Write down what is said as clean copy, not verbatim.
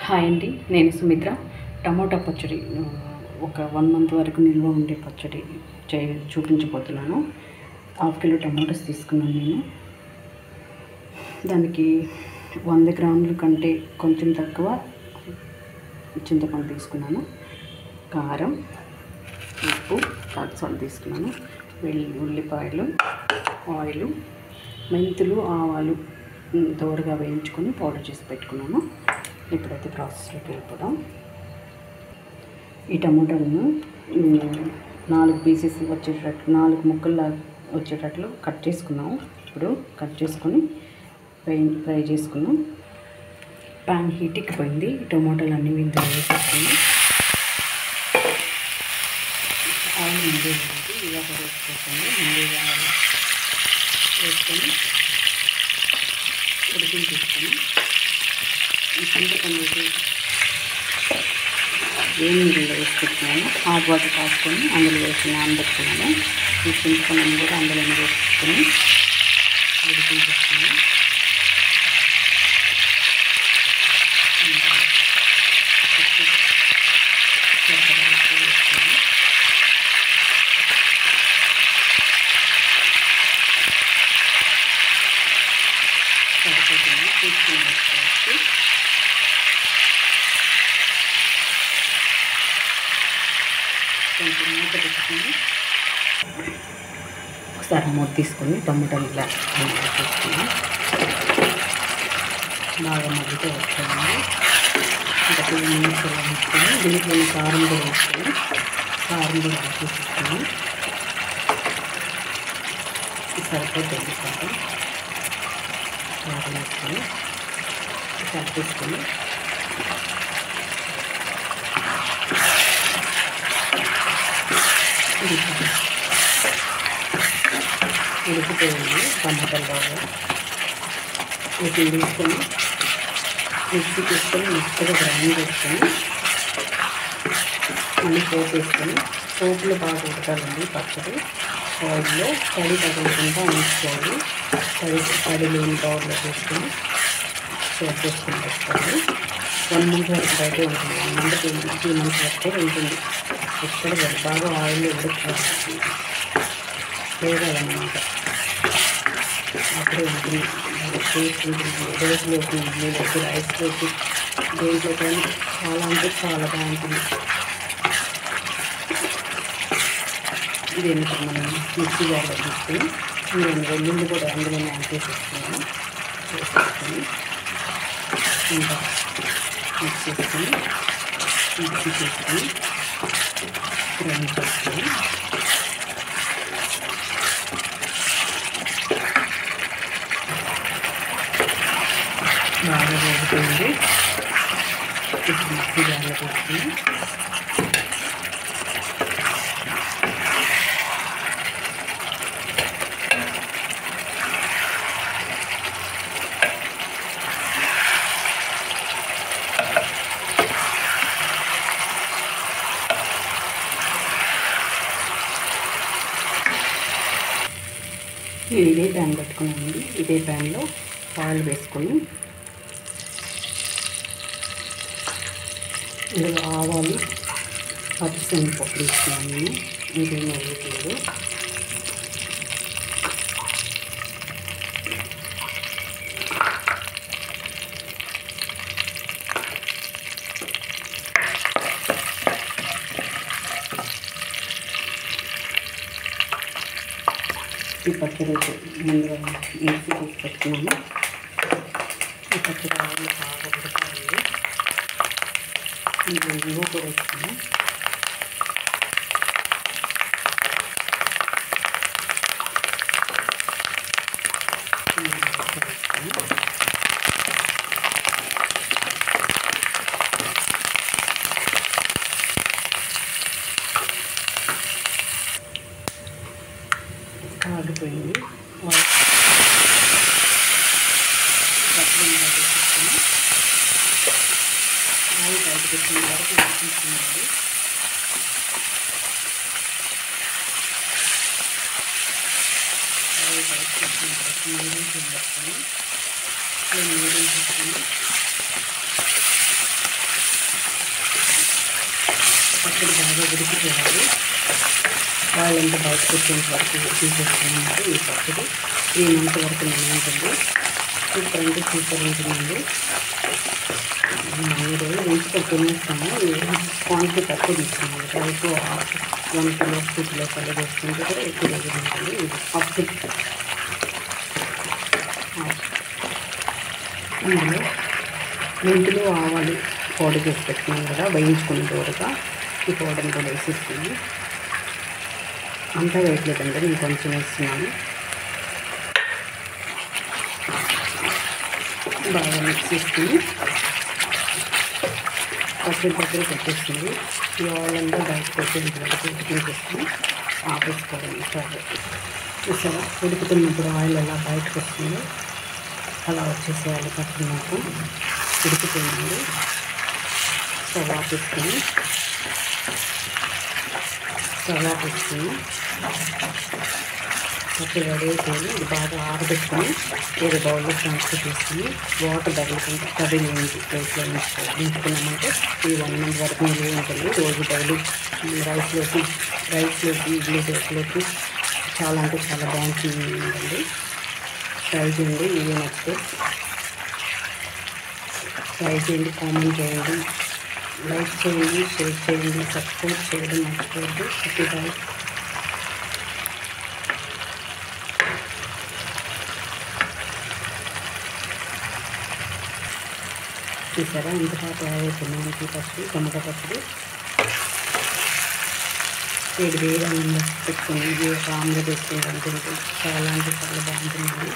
Hi అండి, నేను Sumitra. Tomato పచ్చడి ఒక 1 మంత్ వరకు నిల్వ ఉండే పచ్చడి చూపించబోతున్నాను. 1/2 కిలో టమోటాస్ తీసుకున్నాను నేను. దానికి 100 గ్రాముల కంటే కొంచెం తక్కువ చింతపండు తీసుకున్నాను. కారం, ఉప్పు, సాల్ట్ తీసుకున్నాను. ఉల్లిపాయలు, ఆయిల్, మెంతులు, ఆవాలు దోరగా వేయించుకొని పౌడర్ చేసి పెట్టుకున్నాను. ఇప్పుడైతే ప్రాసెస్లోకి వెళ్ళిపోదాం. ఈ టమోటాలను 4 పీసెస్ వచ్చేటట్లు 4 ముక్కలు వచ్చేటట్లు కట్ చేసుకున్నాము. ఇప్పుడు కట్ చేసుకొని ఫ్రై చేసుకున్నాం. ప్యాన్ హీట్ ఎక్కిపోయింది. టమోటాలు అన్నీ ఇందులో వేసేసుకుని ఆయిల్ ముందే ఇలా వేసుకోండి. ముందే ఆయిల్ వేసుకొని ఉడికించేసుకొని ఈ చింతపండు నీళ్ళలో వేసుకుంటున్నాను. హాట్ వాటర్ కాసుకొని అందులో వేసి నానబెట్టుకున్నాను. ఈ చింతపండుని కూడా అందులో వేసుకొని ఉడికించేసుకున్నాను. సరిపోతుంది తీసుకుని వేసుకోవచ్చు. కొంచెం మూత పెట్టుకొని ఒకసారి మూత తీసుకొని టమాటాలు ఇలా తీసుకుని బాగా మగ్గితే వస్తుంది. ఇంకా 2 మినిట్స్ ఇలా వేసుకొని దీంట్లో కారం కూడా వేసుకొని వేసేసుకొని సరిపోతుంది. కారం వేసుకొని కలిపేసుకొని ఉడికిపోయింది. టమాటాలు బాగా వీటిని తీసుకొని మిక్సీ తీసుకొని మెత్తగా గ్రైండ్ చేసుకొని మళ్ళీ పోపు వేసుకొని పోపులో బాగా ఉడకాలండి పచ్చడి. ఆయిల్లో తడి తగలకుండా ఉంచుకోవాలి. తడి లేని పౌడర్లో వేసుకొని షేర్ చేసుకొని పెట్టుకోవాలి. 1 మంత్ వరకు బయటే ఉంటుంది. 1 మంత్ 2 మంత్స్ వరకే ఉంటుంది. ఎక్కడ బాగా ఆయిల్లో ఉడకాలి వేగాలన్నమాట. అప్పుడే ఉంటుంది. టేస్ట్ ఉంటుంది. దోశలోకి, ఇడ్లీలోకి, రైస్లోకి, దేంట్లోకైనా చాలా అంటే చాలా బాగుంటుంది. దీనికి మనం మిక్సీ జార్లో తీసుకుని నేను వెల్లుల్లి కూడా అందులోనే యాడ్ చేసేసుకున్నాను. వేసేసుకొని ఇంకా మిక్స్ చేసుకొని గ్రైండ్ చేసుకొని బాగా వేగుతుంది. ఇప్పుడు మిక్సీ జార్లో వేసుకొని నేను ఇదే ప్యాన్ పెట్టుకున్నానండి. ఇదే ప్యాన్లో ఆయిల్ వేసుకొని ఇందులో ఆవాలు, పచ్చిశనగపప్పు వేసుకున్నాను. నేను ఇంకేం వేయట్లేదు. ఈ పచ్చడి ముందుగా మిక్సీ తీసి పెట్టుకున్నాను. ఈ పచ్చడి ఆయిల్ బాగా ఉడకాలి. ఇందులో ఇంగువ కూడా వేసుకున్నాను. ఆగిపోయింది. పచ్చడి వేసుకుని ఆయిల్ బయట పెట్టిన వరకు వేసుకుంటున్నాను. ఆయిల్ బయట పెట్టిన వరకు మీడియం ఫ్లేమ్ పెట్టుకొని ఫ్లేమ్ మీడియం చేసుకొని పచ్చడి బాగా ఉడికిపోవాలి. ఆయిల్ అంతా బయటకు వచ్చేంత వరకు తీసేసుకున్నామంటే ఈ పచ్చడి 3 మంత్స్ వరకు నిల్వ ఉంటుంది. సూపర్ అంటే సూపర్ ఉంటుందండి. మీరు ఇంటికి తినేస్తాము. క్వాంటిటీ తక్కువ తీసుకున్నాము. రైస్ 1 కిలో 2 కిలో కల్లా వేసుకుంటే కూడా ఎక్కువ రోజులు ఉంటుంది. ఇది అప్పుడు అందులో మెంతులు ఆవాలు పౌడర్ చేసి పెట్టుకున్నాం కదా, వేయించుకున్న దూరగా ఈ పౌడర్ని కూడా వేసేసుకుని అంతా వేయట్లేదండి, నేను కొంచెం వేస్తున్నాను. బాగా మిక్స్ చేసుకుని పచ్చడి దగ్గర పెట్టేస్తుంది. ఈ ఆయిల్ అంతా బయటకు వచ్చేది ఉడికించేసుకుని ఆపేసుకోవడం. చూసారా ఉడుకుతున్నప్పుడు ఆయిల్ ఎలా బయటకు వస్తుందో అలా వచ్చేసేయాలి. పచ్చడి మొత్తం ఉడికిపోయింది. స్టవ్ ఆపేసుకుని పచ్చడి రెడీ అయిపోయి ఇది బాగా ఆరబెట్టుకొని వేరే బౌల్లో ట్రాన్స్ఫర్ చేసుకుని వాటర్ తగులుకుంటే కర్రీ వేయించి ప్లేట్లో ఉంచుకున్నామంటే ఈ 1 మంత్ వరకు నిల్వ ఉంటుంది. రోజు డైలీ రైస్లోకి ఇడ్లీ దోశలోకి చాలా అంటే చాలా బాగుంటుందండి. ట్రై చేయండి. ఇది నచ్చితే ట్రై చేయండి, కామెంట్ చేయండి, లైక్ చేయండి, షేర్ చేయండి, సబ్స్క్రైబ్ చేయడం మర్చిపోవద్దు. Okay bye. చూసారా ఇంతగా తయారైపోయింది మనకి పచ్చడి, టమాటా పచ్చడి. వేడి అన్నం పెట్టుకుని ఆమ్లెట్ వేసుకుంటాం తింటే చాలా అంటే చాలా బాగుంటుంది.